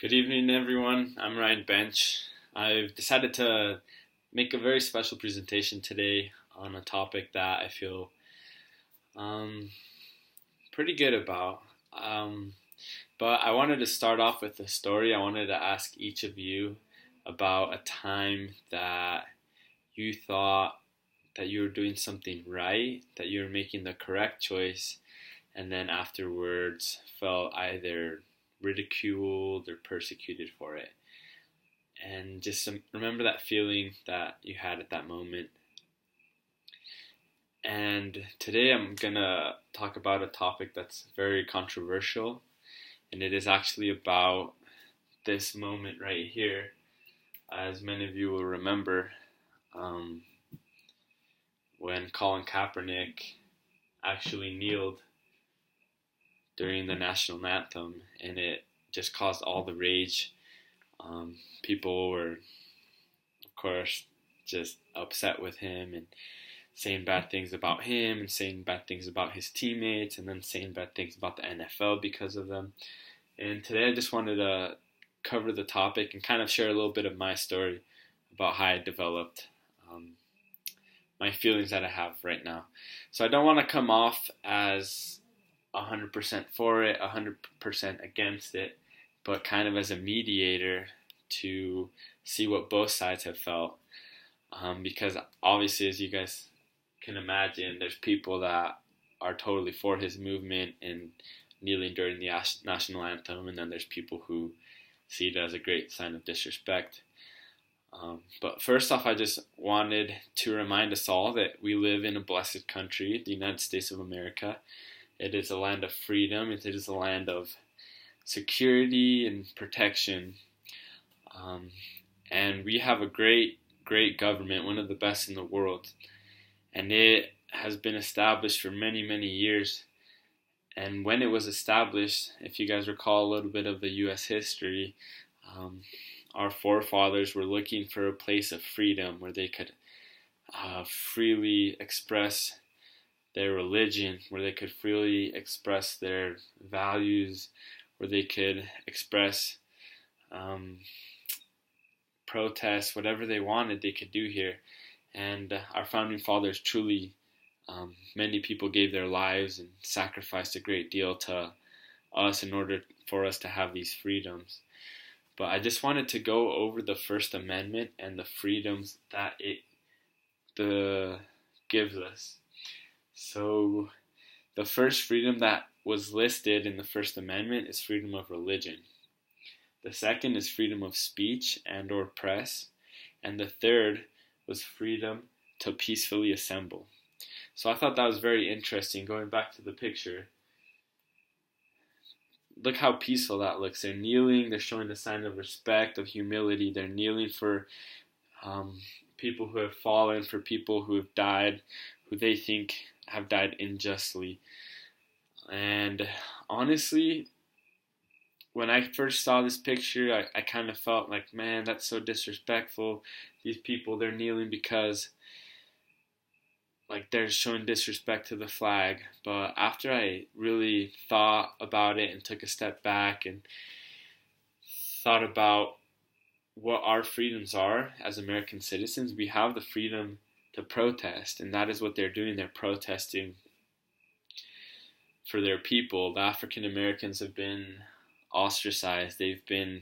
Good evening, everyone. I'm Ryan Bench. I've decided to make a very special presentation today on a topic that I feel um, pretty good about. Um, but I wanted to start off with a story. I wanted to ask each of you about a time that you thought that you were doing something right, that you were making the correct choice, and then afterwards felt either ridiculed or persecuted for it. And just remember that feeling that you had at that moment. And today I'm gonna talk about a topic that's very controversial, and it is actually about this moment right here. As many of you will remember, um, when Colin Kaepernick actually kneeled during the national anthem, and it just caused all the rage. People were, of course, just upset with him and saying bad things about him and saying bad things about his teammates and then saying bad things about the NFL because of them. And today I just wanted to cover the topic and kind of share a little bit of my story about how I developed my feelings that I have right now. So I don't want to come off as 100% for it, 100% against it, but kind of as a mediator to see what both sides have felt. Because obviously, as you guys can imagine, there's people that are totally for his movement and kneeling during the national anthem, and then there's people who see it as a great sign of disrespect. But first off, I just wanted to remind us all that we live in a blessed country, the United States of America. It is a land of freedom. It is a land of security and protection. And we have a great government, one of the best in the world. And it has been established for many, many years. And when it was established, if you guys recall a little bit of the U.S. history, our forefathers were looking for a place of freedom where they could freely express their religion, where they could freely express their values, where they could express protest, whatever they wanted, they could do here. And our founding fathers truly, many people gave their lives and sacrificed a great deal to us in order for us to have these freedoms. But I just wanted to go over the First Amendment and the freedoms that it gives us. So the first freedom that was listed in the First Amendment is freedom of religion. The second is freedom of speech and or press. And the third was freedom to peacefully assemble. So I thought that was very interesting. Going back to the picture, look how peaceful that looks. They're kneeling, they're showing a sign of respect, of humility. They're kneeling for people who have fallen, for people who have died, who they think have died unjustly. And honestly, when I first saw this picture, I kind of felt like, man, that's so disrespectful. These people, they're kneeling because like they're showing disrespect to the flag. But after I really thought about it and took a step back and thought about what our freedoms are as American citizens, we have the freedom to protest, and that is what they're doing. They're protesting for their people. The African Americans have been ostracized. They've been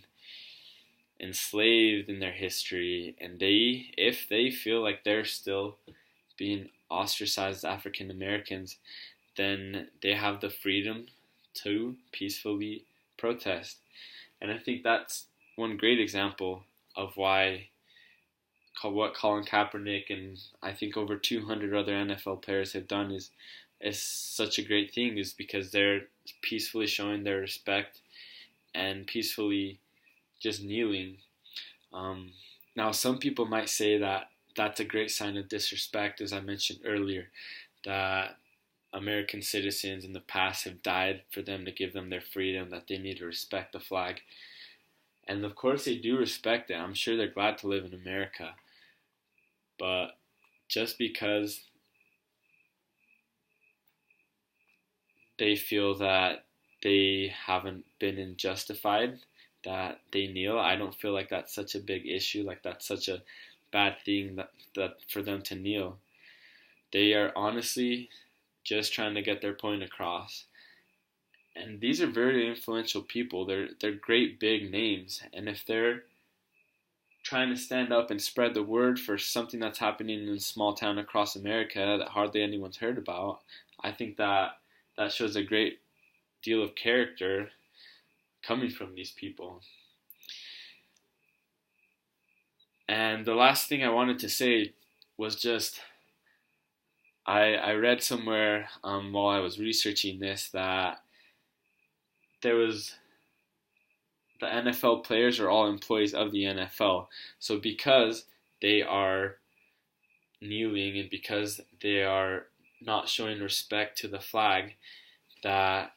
enslaved in their history, and if they feel like they're still being ostracized African Americans, then they have the freedom to peacefully protest. And I think that's one great example of why what Colin Kaepernick and I think over 200 other NFL players have done is such a great thing, is because they're peacefully showing their respect and peacefully just kneeling. Now, some people might say that that's a great sign of disrespect, as I mentioned earlier, that American citizens in the past have died for them to give them their freedom, that they need to respect the flag. And of course they do respect it. I'm sure they're glad to live in America. But just because they feel that they haven't been justified, that they kneel. I don't feel like that's such a big issue, like that's such a bad thing that for them to kneel. They are honestly just trying to get their point across. And these are very influential people. They're great big names. And if they're trying to stand up and spread the word for something that's happening in a small town across America that hardly anyone's heard about, I think that shows a great deal of character coming from these people. And the last thing I wanted to say was just, I read somewhere while I was researching this that the NFL players are all employees of the NFL. So because they are kneeling and because they are not showing respect to the flag, that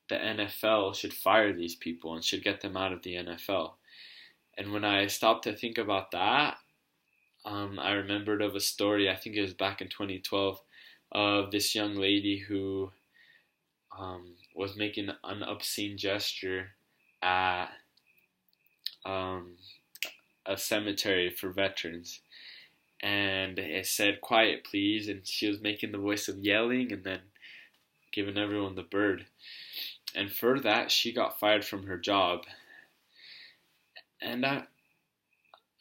the NFL should fire these people and should get them out of the NFL. And when I stopped to think about that, I remembered of a story, I think it was back in 2012, of this young lady who was making an obscene gesture at a cemetery for veterans. And it said, "Quiet, please." And she was making the voice of yelling and then giving everyone the bird. And for that, she got fired from her job. And I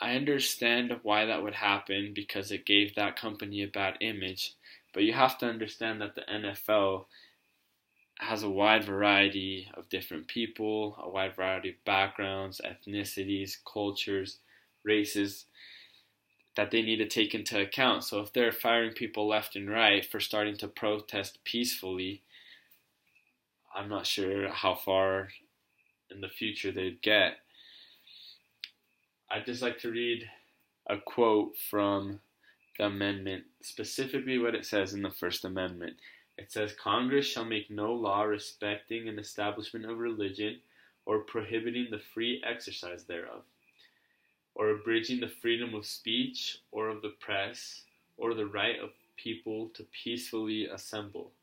understand why that would happen, because it gave that company a bad image. But you have to understand that the NFL has a wide variety of different people, a wide variety of backgrounds, ethnicities, cultures, races that they need to take into account. So if they're firing people left and right for starting to protest peacefully, I'm not sure how far in the future they'd get. I'd just like to read a quote from the amendment, specifically what it says in the First Amendment. It says, "Congress shall make no law respecting an establishment of religion or prohibiting the free exercise thereof, or abridging the freedom of speech or of the press, or the right of people to peacefully assemble,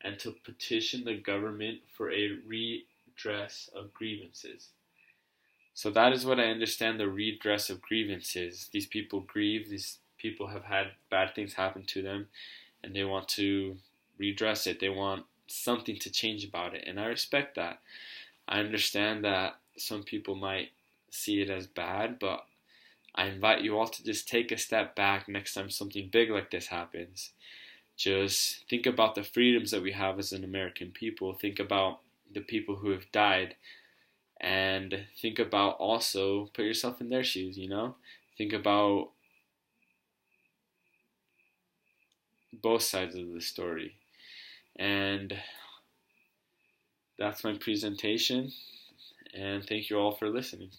and to petition the government for a redress of grievances." So that is what I understand the redress of grievances. These people grieve, these people have had bad things happen to them, and they want to redress it. They want something to change about it, and I respect that. I understand that some people might see it as bad, but I invite you all to just take a step back next time something big like this happens. Just think about the freedoms that we have as an American people. Think about the people who have died. And think about also, put yourself in their shoes, Think about both sides of the story. And that's my presentation. And thank you all for listening.